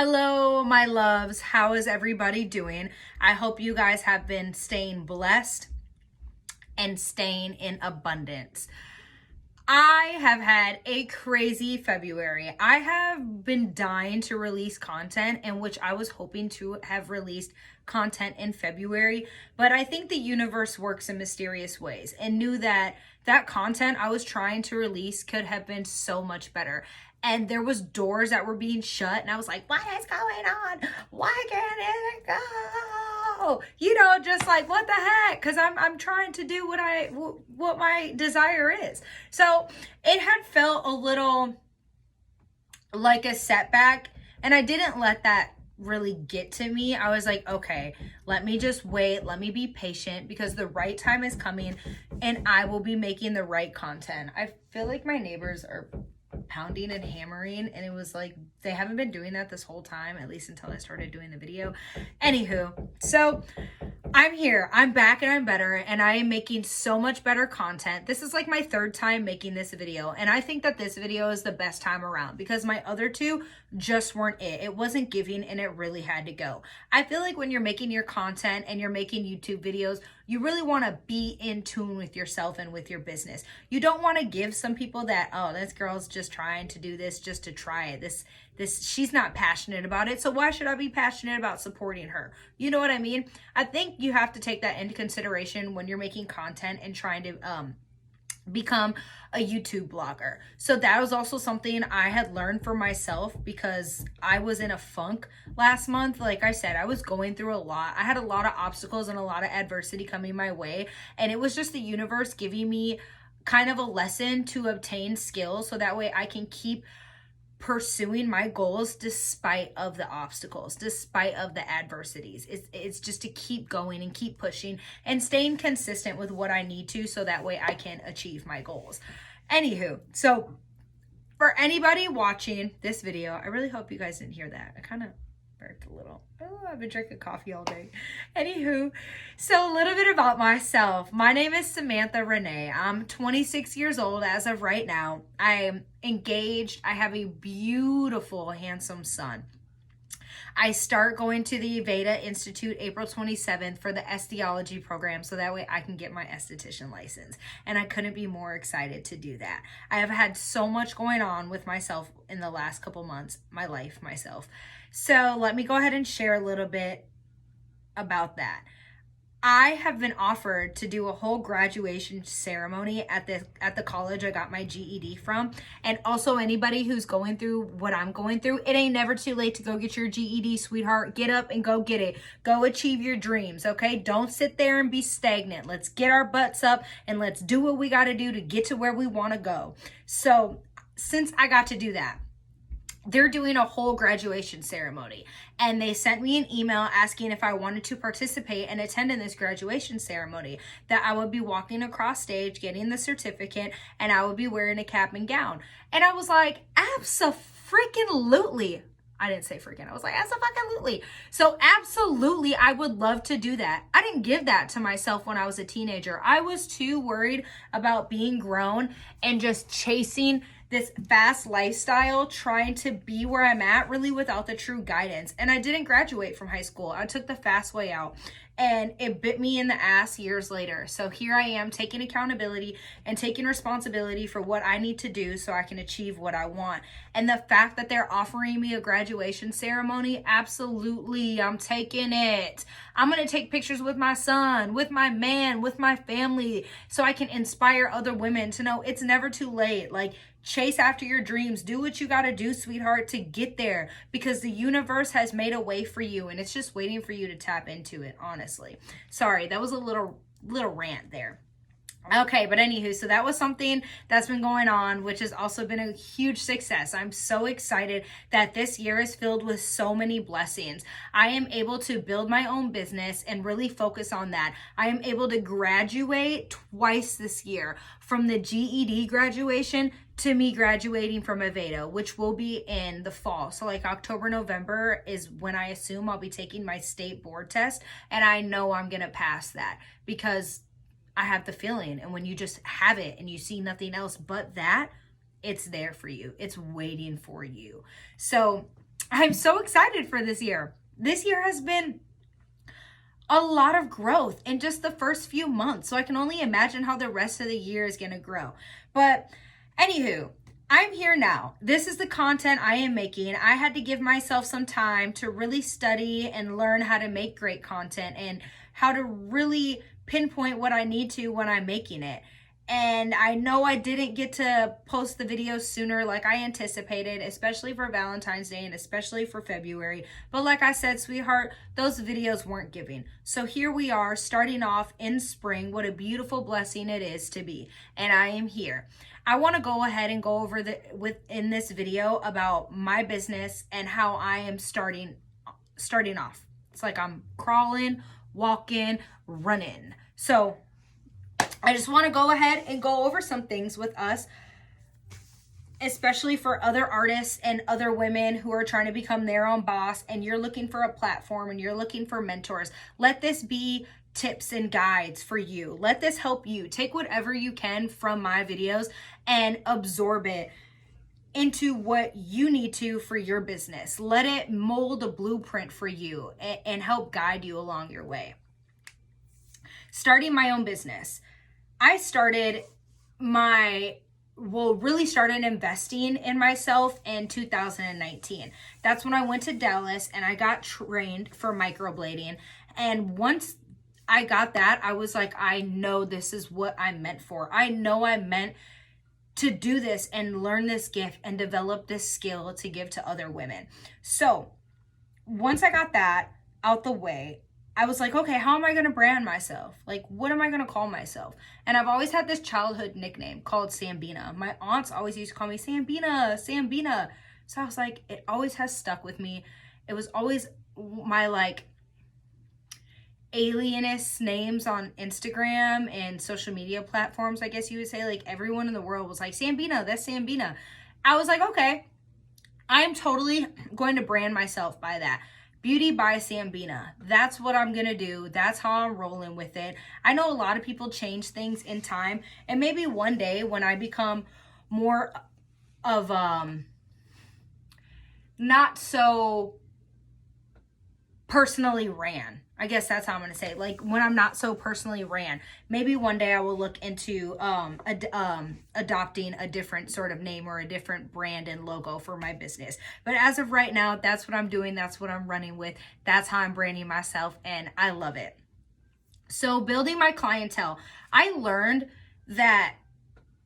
Hello, my loves. How is everybody doing? I hope you guys have been staying blessed and staying in abundance. I have had a crazy February. I have been dying to release content, in which I was hoping to have released content in February, but I think the universe works in mysterious ways and knew that that content I was trying to release could have been so much better. And there was doors that were being shut, and I was like, what is going on? Why can't it go? Just like, what the heck? Because I'm trying to do what my desire is. So it had felt a little like a setback, and I didn't let that really get to me. I was like, okay, let me just wait. Let me be patient, because the right time is coming and I will be making the right content. I feel like my neighbors are pounding and hammering, and it was like they haven't been doing that this whole time, at least until I started doing the video. Anywho, so I'm here, I'm back, and I'm better, and I am making so much better content. This is like my third time making this video, and I think that this video is the best time around because my other two just weren't it. It wasn't giving, and it really had to go. I feel like when you're making your content and you're making YouTube videos, you really want to be in tune with yourself and with your business. You don't want to give some people that, oh, this girl's just trying to do this just to try it. This she's not passionate about it, so why should I be passionate about supporting her? You know what I mean? I think you have to take that into consideration when you're making content and trying to become a YouTube blogger. So that was also something I had learned for myself, because I was in a funk last month. Like I said, I was going through a lot. I had a lot of obstacles and a lot of adversity coming my way, and it was just the universe giving me kind of a lesson to obtain skills so that way I can keep pursuing my goals despite of the obstacles, despite of the adversities. It's just to keep going and keep pushing and staying consistent with what I need to, so that way I can achieve my goals. Anywho, so for anybody watching this video, I really hope you guys didn't hear that. I kind of burped a little. Oh, I've been drinking coffee all day. Anywho, so a little bit about myself. My name is Samantha Renee. I'm 26 years old as of right now. I'm engaged. I have a beautiful, handsome son. I start going to the Aveda Institute April 27th for the esthetology program, so that way I can get my esthetician license. And I couldn't be more excited to do that. I have had so much going on with myself in the last couple months, my life, myself. So let me go ahead and share a little bit about that. I have been offered to do a whole graduation ceremony at the college I got my GED from. And also anybody who's going through what I'm going through, it ain't never too late to go get your GED, sweetheart. Get up and go get it. Go achieve your dreams, okay? Don't sit there and be stagnant. Let's get our butts up and let's do what we got to do to get to where we want to go. So since I got to do that, they're doing a whole graduation ceremony, and they sent me an email asking if I wanted to participate and attend in this graduation ceremony, that I would be walking across stage getting the certificate and I would be wearing a cap and gown. And I was like, abso-freaking-lutely. I didn't say freaking, I was like, abso-fucking-lutely. So absolutely, I would love to do that. I didn't give that to myself when I was a teenager. I was too worried about being grown and just chasing this fast lifestyle, trying to be where I'm at, really without the true guidance. And I didn't graduate from high school. I took the fast way out, and it bit me in the ass years later. So here I am taking accountability and taking responsibility for what I need to do so I can achieve what I want. And the fact that they're offering me a graduation ceremony, absolutely, I'm taking it. I'm going to take pictures with my son, with my man, with my family, so I can inspire other women to know it's never too late. Like, chase after your dreams. Do what you got to do, sweetheart, to get there, because the universe has made a way for you, and it's just waiting for you to tap into it, honestly. Sorry, that was a little rant there. Okay, but anywho, so that was something that's been going on, which has also been a huge success. I'm so excited that this year is filled with so many blessings. I am able to build my own business and really focus on that. I am able to graduate twice this year, from the GED graduation to me graduating from Aveda, which will be in the fall. So like October, November is when I assume I'll be taking my state board test, and I know I'm going to pass that because I have the feeling. And when you just have it and you see nothing else but that, it's there for you. It's waiting for you. So I'm so excited for this year. This year has been a lot of growth in just the first few months. So I can only imagine how the rest of the year is going to grow. But anywho, I'm here now. This is the content I am making. I had to give myself some time to really study and learn how to make great content and how to really pinpoint what I need to when I'm making it. And I know I didn't get to post the videos sooner like I anticipated, especially for Valentine's Day and especially for February. But like I said, sweetheart, those videos weren't giving. So here we are starting off in spring. What a beautiful blessing it is to be. And I am here. I want to go ahead and go over in this video about my business and how I am starting off. It's like I'm crawling, walking, running. So I just want to go ahead and go over some things with us, especially for other artists and other women who are trying to become their own boss and you're looking for a platform and you're looking for mentors. Let this be tips and guides for you. Let this help you. Take whatever you can from my videos and absorb it into what you need to for your business. Let it mold a blueprint for you and help guide you along your way. Starting my own business. I really started investing in myself in 2019. That's when I went to Dallas and I got trained for microblading. And once I got that, I was like, I know this is what I'm meant for. I know I'm meant to do this and learn this gift and develop this skill to give to other women. So once I got that out the way, I was like, okay, how am I going to brand myself? Like, what am I going to call myself? And I've always had this childhood nickname called Sambina. My aunts always used to call me Sambina, Sambina. So I was like, it always has stuck with me. It was always my like alienist names on Instagram and social media platforms, I guess you would say. Like everyone in the world was like, Sambina, that's Sambina. I was like, okay, I'm totally going to brand myself by that. Beauty by Sambina. That's what I'm going to do. That's how I'm rolling with it. I know a lot of people change things in time. And maybe one day when I become more of not so personally ran. I guess that's how I'm going to say it. Like when I'm not so personally ran, maybe one day I will look into adopting a different sort of name or a different brand and logo for my business. But as of right now, that's what I'm doing. That's what I'm running with. That's how I'm branding myself, and I love it. So building my clientele, I learned that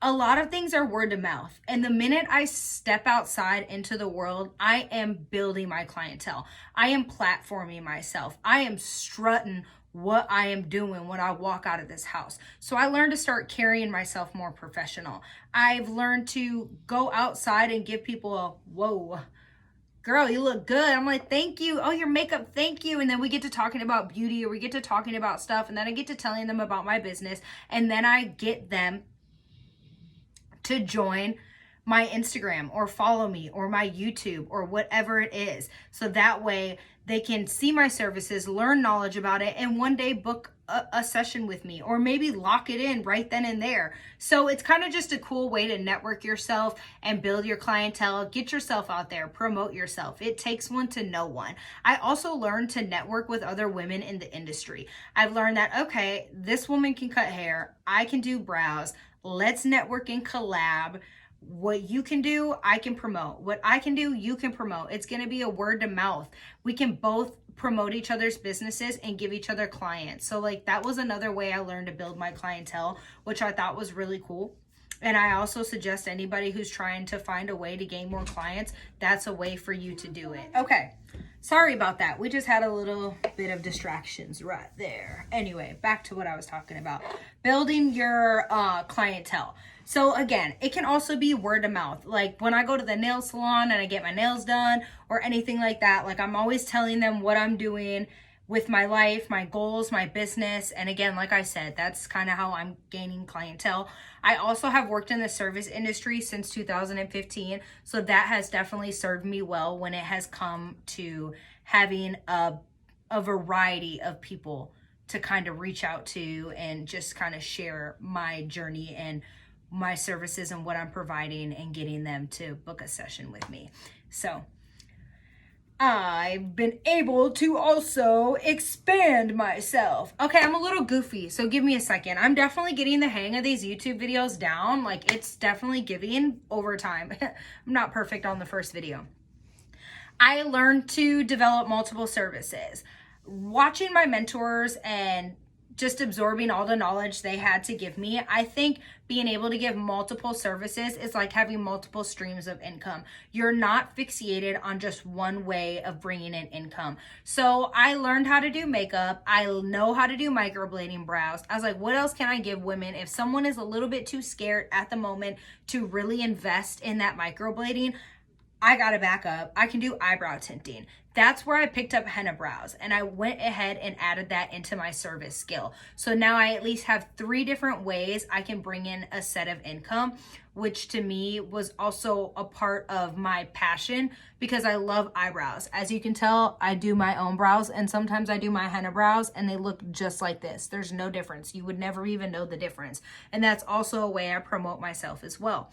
a lot of things are word of mouth. And the minute I step outside into the world, I am building my clientele. I am platforming myself. I am strutting what I am doing when I walk out of this house. So I learned to start carrying myself more professional. I've learned to go outside and give people a, whoa, girl, you look good. I'm like, thank you. Oh, your makeup, thank you. And then we get to talking about beauty, or we get to talking about stuff. And then I get to telling them about my business. And then I get them to join my Instagram or follow me or my YouTube or whatever it is. So that way they can see my services, learn knowledge about it, and one day book a session with me, or maybe lock it in right then and there. So it's kind of just a cool way to network yourself and build your clientele, get yourself out there, promote yourself. It takes one to know one. I also learned to network with other women in the industry. I've learned that, okay, this woman can cut hair, I can do brows. Let's network and collab. What you can do, I can promote. What I can do, you can promote. It's going to be a word to mouth. We can both promote each other's businesses and give each other clients. So like that was another way I learned to build my clientele, which I thought was really cool. And I also suggest anybody who's trying to find a way to gain more clients, that's a way for you to do it. Okay. Sorry about that. We just had a little bit of distractions right there. Anyway, back to what I was talking about. Building your clientele. So again, it can also be word of mouth. Like when I go to the nail salon and I get my nails done or anything like that, like I'm always telling them what I'm doing with my life, my goals, my business. And again, like I said, that's kind of how I'm gaining clientele. I also have worked in the service industry since 2015. So that has definitely served me well when it has come to having a variety of people to kind of reach out to and just kind of share my journey and my services and what I'm providing and getting them to book a session with me. So I've been able to also expand myself. Okay, I'm a little goofy, so give me a second. I'm definitely getting the hang of these YouTube videos down. Like, it's definitely giving over time. I'm not perfect on the first video. I learned to develop multiple services. Watching my mentors and just absorbing all the knowledge they had to give me, I think being able to give multiple services is like having multiple streams of income. You're not fixated on just one way of bringing in income. So I learned how to do makeup. I know how to do microblading brows. I was like, what else can I give women if someone is a little bit too scared at the moment to really invest in that microblading? I got to back up. I can do eyebrow tinting. That's where I picked up henna brows, and I went ahead and added that into my service skill. So now I at least have 3 different ways I can bring in a set of income, which to me was also a part of my passion because I love eyebrows. As you can tell, I do my own brows, and sometimes I do my henna brows and they look just like this. There's no difference. You would never even know the difference. And that's also a way I promote myself as well.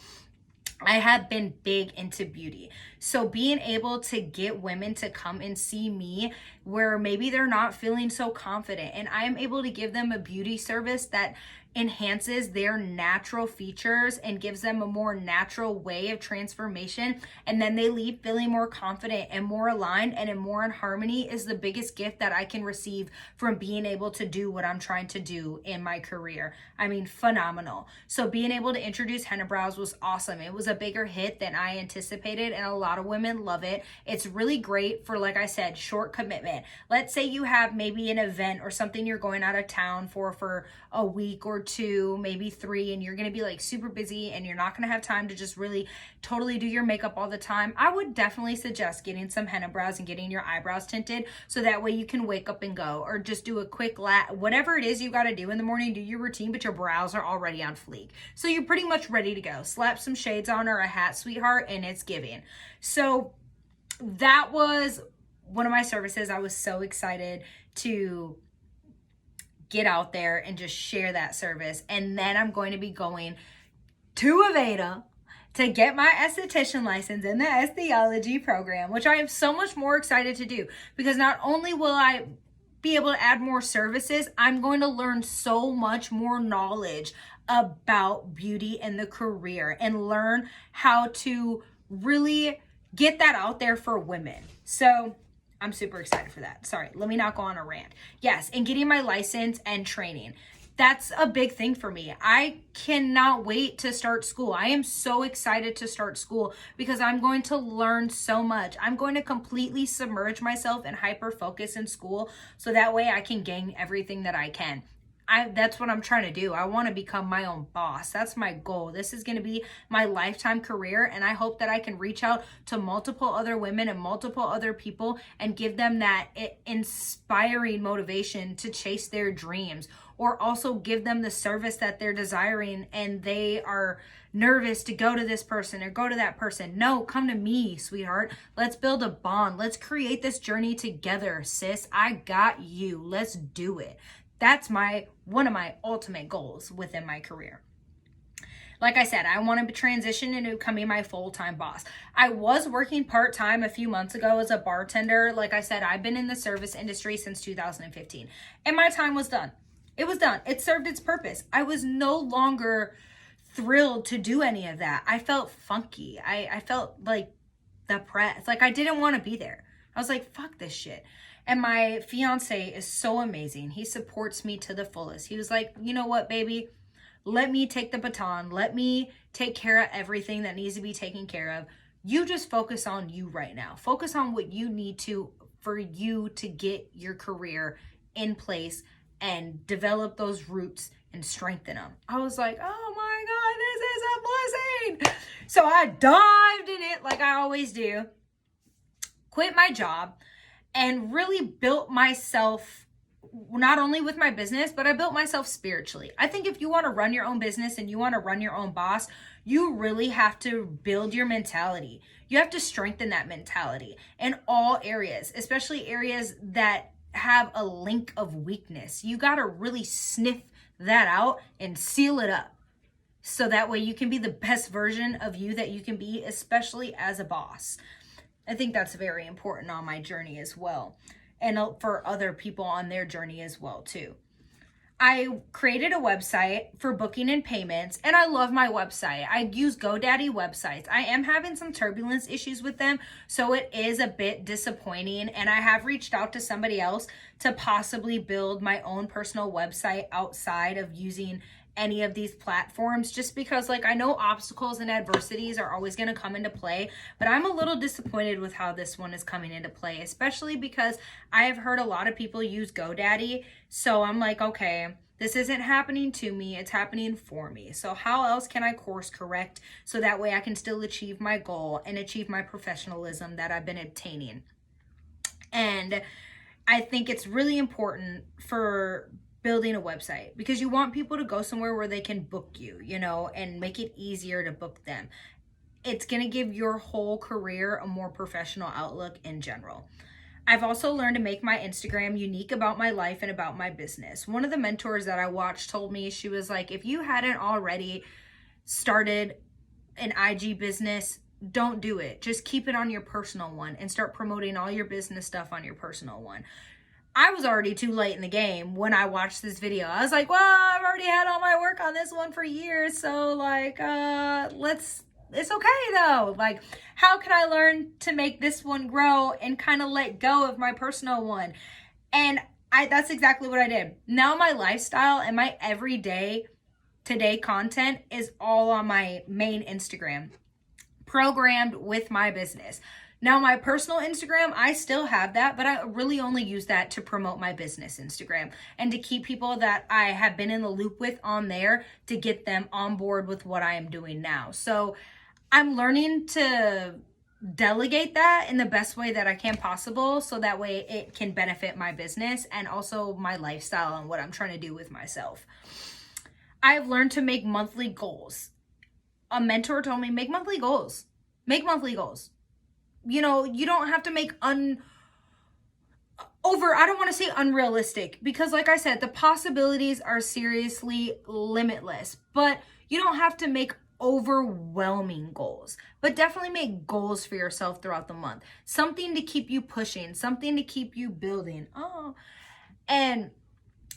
I have been big into beauty. So being able to get women to come and see me where maybe they're not feeling so confident, and I am able to give them a beauty service that enhances their natural features and gives them a more natural way of transformation, and then they leave feeling more confident and more aligned and more in harmony, is the biggest gift that I can receive from being able to do what I'm trying to do in my career. I mean, phenomenal. So being able to introduce henna brows was awesome. It was a bigger hit than I anticipated, and a lot of women love it. It's really great for, like I said, short commitment. Let's say you have maybe an event or something you're going out of town for a week or 2, maybe 3, and you're going to be like super busy and you're not going to have time to just really totally do your makeup all the time. I would definitely suggest getting some henna brows and getting your eyebrows tinted so that way you can wake up and go, or just do a quick whatever it is you got to do in the morning, do your routine, but your brows are already on fleek. So you're pretty much ready to go. Slap some shades on or a hat, sweetheart, and it's giving. So that was one of my services. I was so excited to get out there and just share that service. And then I'm going to be going to Aveda to get my esthetician license in the estheology program, which I am so much more excited to do, because not only will I be able to add more services, I'm going to learn so much more knowledge about beauty and the career, and learn how to really get that out there for women. So I'm super excited for that. Sorry, let me not go on a rant. Yes, and getting my license and training. That's a big thing for me. I cannot wait to start school. I am so excited to start school because I'm going to learn so much. I'm going to completely submerge myself and hyper focus in school so that way I can gain everything that I can. That's what I'm trying to do. I want to become my own boss. That's my goal. This is going to be my lifetime career, and I hope that I can reach out to multiple other women and multiple other people and give them that inspiring motivation to chase their dreams, or also give them the service that they're desiring and they are nervous to go to this person or go to that person. No, come to me, sweetheart. Let's build a bond. Let's create this journey together, sis. I got you. Let's do it. That's one of my ultimate goals within my career. Like I said, I want to transition into becoming my full-time boss. I was working part-time a few months ago as a bartender. Like I said, I've been in the service industry since 2015, and my time was done. It was done. It served its purpose. I was no longer thrilled to do any of that. I felt funky. I felt like depressed. Like I didn't want to be there. I was like, fuck this shit. And my fiance is so amazing. He supports me to the fullest. He was like, you know what, baby? Let me take the baton. Let me take care of everything that needs to be taken care of. You just focus on you right now. Focus on what you need to for you to get your career in place and develop those roots and strengthen them. I was like, oh my God, this is a blessing. So I dived in it like I always do, quit my job, and really built myself, not only with my business, but I built myself spiritually. I think if you want to run your own business and you want to run your own boss, you really have to build your mentality. You have to strengthen that mentality in all areas, especially areas that have a link of weakness. You got to really sniff that out and seal it up, so that way you can be the best version of you that you can be, especially as a boss. I think that's very important on my journey as well, and for other people on their journey as well too. I created a website for booking and payments, and I love my website. I use GoDaddy websites. I am having some turbulence issues with them, so it is a bit disappointing, and I have reached out to somebody else to possibly build my own personal website outside of using any of these platforms, just because like I know obstacles and adversities are always going to come into play, but I'm a little disappointed with how this one is coming into play, especially because I have heard a lot of people use GoDaddy. So I'm like, okay, this isn't happening to me, it's happening for me. So how else can I course correct so that way I can still achieve my goal and achieve my professionalism that I've been obtaining? And I think it's really important for building a website because you want people to go somewhere where they can book you, you know, and make it easier to book them. It's going to give your whole career a more professional outlook in general. I've also learned to make my Instagram unique about my life and about my business. One of the mentors that I watched told me, she was like, if you hadn't already started an IG business, don't do it. Just keep it on your personal one and start promoting all your business stuff on your personal one. I was already too late in the game when I watched this video. I was like, well, I've already had all my work on this one for years. So like, it's okay though. Like, how can I learn to make this one grow and kind of let go of my personal one? And that's exactly what I did. Now my lifestyle and my everyday today content is all on my main Instagram, programmed with my business. Now, my personal Instagram, I still have that, but I really only use that to promote my business Instagram and to keep people that I have been in the loop with on there to get them on board with what I am doing now. So I'm learning to delegate that in the best way that I can possible, so that way it can benefit my business and also my lifestyle and what I'm trying to do with myself. I've learned to make monthly goals. A mentor told me, make monthly goals. Make monthly goals. You know, you don't have to make I don't want to say unrealistic, because like I said, the possibilities are seriously limitless, but you don't have to make overwhelming goals, but definitely make goals for yourself throughout the month. Something to keep you pushing, something to keep you building. And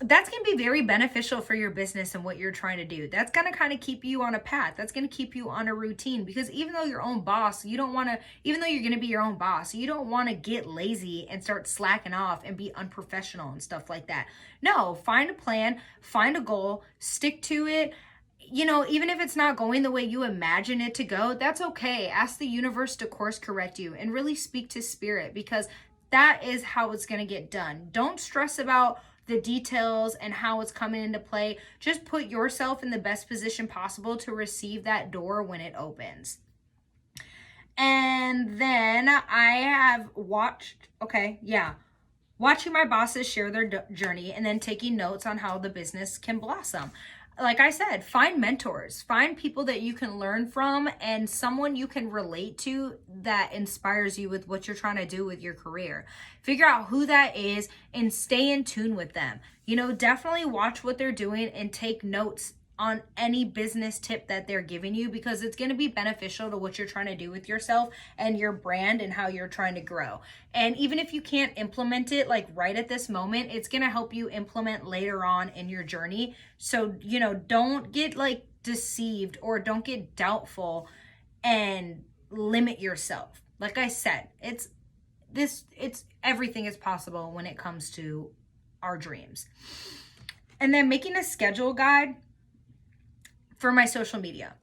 that's going to be very beneficial for your business and what you're trying to do. That's going to kind of keep you on a path. That's going to keep you on a routine, because even though you're your own boss, you don't want to, even though you're going to be your own boss, you don't want to get lazy and start slacking off and be unprofessional and stuff like that. No, find a plan, find a goal, stick to it. You know, even if it's not going the way you imagine it to go, that's okay. Ask the universe to course correct you and really speak to spirit, because that is how it's going to get done. Don't stress about the details and how it's coming into play. Just put yourself in the best position possible to receive that door when it opens. And then I have watching my bosses share their journey and then taking notes on how the business can blossom. Like I said, find mentors, find people that you can learn from and someone you can relate to that inspires you with what you're trying to do with your career. Figure out who that is and stay in tune with them. You know, definitely watch what they're doing and take notes on any business tip that they're giving you, because it's going to be beneficial to what you're trying to do with yourself and your brand and how you're trying to grow. And even if you can't implement it like right at this moment, it's going to help you implement later on in your journey. So, you know, don't get like deceived or don't get doubtful and limit yourself. Like I said, it's everything is possible when it comes to our dreams. And then making a schedule guide for my social media,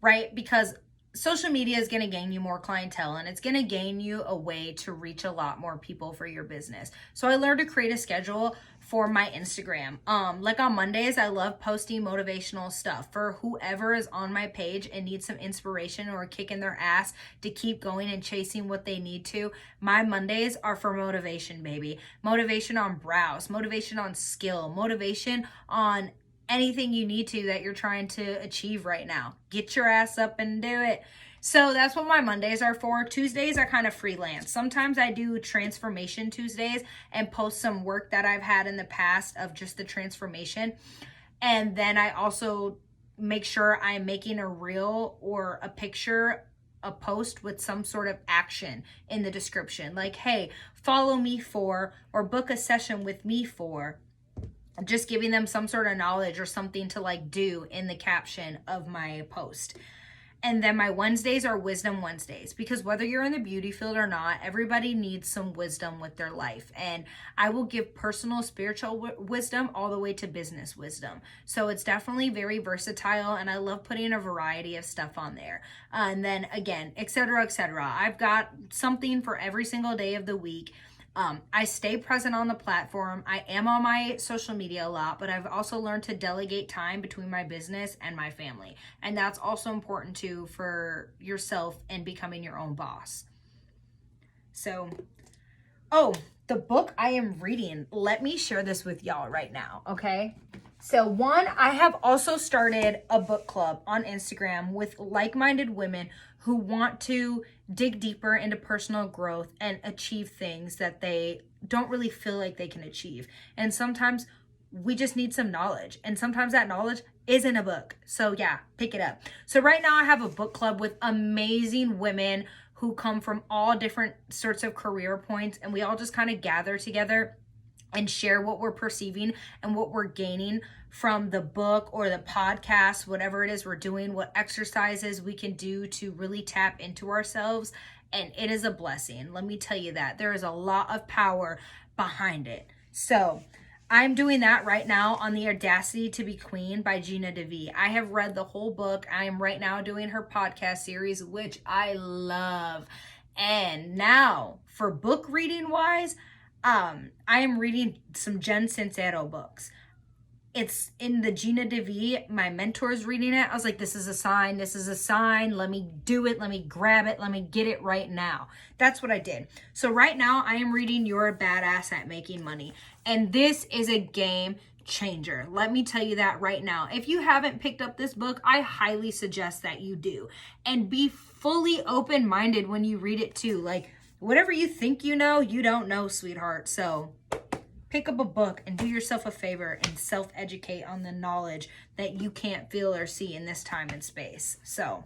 right? Because social media is going to gain you more clientele and it's going to gain you a way to reach a lot more people for your business. So I learned to create a schedule for my Instagram. Like on Mondays, I love posting motivational stuff for whoever is on my page and needs some inspiration or a kick in their ass to keep going and chasing what they need to. My Mondays are for motivation, baby. Motivation on brows, motivation on skill, motivation on anything you need to that you're trying to achieve right now. Get your ass up and do it. So that's what my Mondays are for. Tuesdays are kind of freelance. Sometimes I do transformation Tuesdays and post some work that I've had in the past of just the transformation. And then I also make sure I'm making a reel or a picture a post with some sort of action in the description. Like, hey, follow me for, or book a session with me for. Just giving them some sort of knowledge or something to like do in the caption of my post. And then my Wednesdays are Wisdom Wednesdays, because whether you're in the beauty field or not, everybody needs some wisdom with their life. And I will give personal spiritual wisdom all the way to business wisdom. So it's definitely very versatile, and I love putting a variety of stuff on there. And then again, etc., etc. I've got something for every single day of the week. I stay present on the platform. I am on my social media a lot, but I've also learned to delegate time between my business and my family. And that's also important too for yourself and becoming your own boss. So, oh, the book I am reading, let me share this with y'all right now, okay? So one, I have also started a book club on Instagram with like-minded women who want to dig deeper into personal growth and achieve things that they don't really feel like they can achieve. And sometimes we just need some knowledge. And sometimes that knowledge isn't a book. So yeah, pick it up. So right now I have a book club with amazing women who come from all different sorts of career points. And we all just kind of gather together and share what we're perceiving and what we're gaining from the book or the podcast, whatever it is we're doing, what exercises we can do to really tap into ourselves. And it is a blessing. Let me tell you that. There is a lot of power behind it. So I'm doing that right now on The Audacity to Be Queen by Gina DeVee. I have read the whole book. I am right now doing her podcast series, which I love. And now for book reading wise, I am reading some Jen Sincero books. It's in the Gina DeVee, my mentor's reading it. I was like, this is a sign. This is a sign. Let me do it. Let me grab it. Let me get it right now. That's what I did. So right now I am reading You're a Badass at Making Money. And this is a game changer. Let me tell you that right now. If you haven't picked up this book, I highly suggest that you do. And be fully open-minded when you read it too. Like, whatever you think you know, you don't know, sweetheart. So pick up a book and do yourself a favor and self-educate on the knowledge that you can't feel or see in this time and space. So,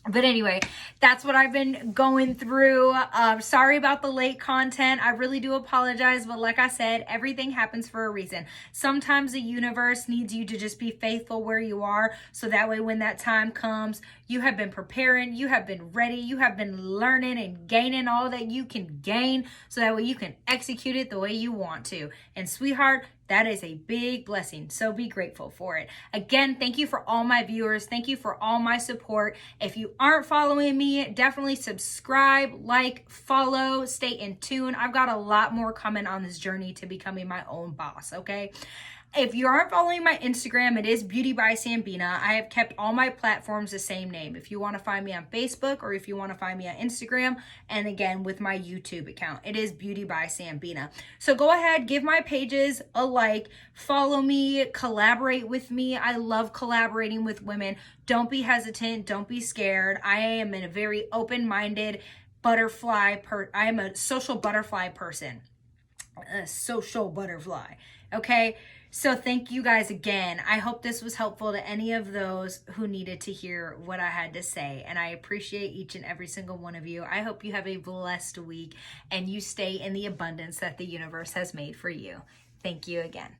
but anyway, that's what I've been going through. Sorry about the late content. I really do apologize. But like I said, everything happens for a reason. Sometimes the universe needs you to just be faithful where you are. So that way, when that time comes, you have been preparing, you have been ready, you have been learning and gaining all that you can gain. So that way you can execute it the way you want to. And sweetheart, that is a big blessing. So be grateful for it. Again, thank you for all my viewers. Thank you for all my support. If you aren't following me, definitely subscribe, like, follow, stay in tune. I've got a lot more coming on this journey to becoming my own boss, okay? If you aren't following my Instagram, it is Beautybysambina. I have kept all my platforms the same name. If you want to find me on Facebook or if you want to find me on Instagram, and again with my YouTube account, it is Beautybysambina. So go ahead, give my pages a like, follow me, collaborate with me. I love collaborating with women. Don't be hesitant. Don't be scared. I am a very open-minded I am a social butterfly person. A social butterfly. Okay. So thank you guys again. I hope this was helpful to any of those who needed to hear what I had to say. And I appreciate each and every single one of you. I hope you have a blessed week and you stay in the abundance that the universe has made for you. Thank you again.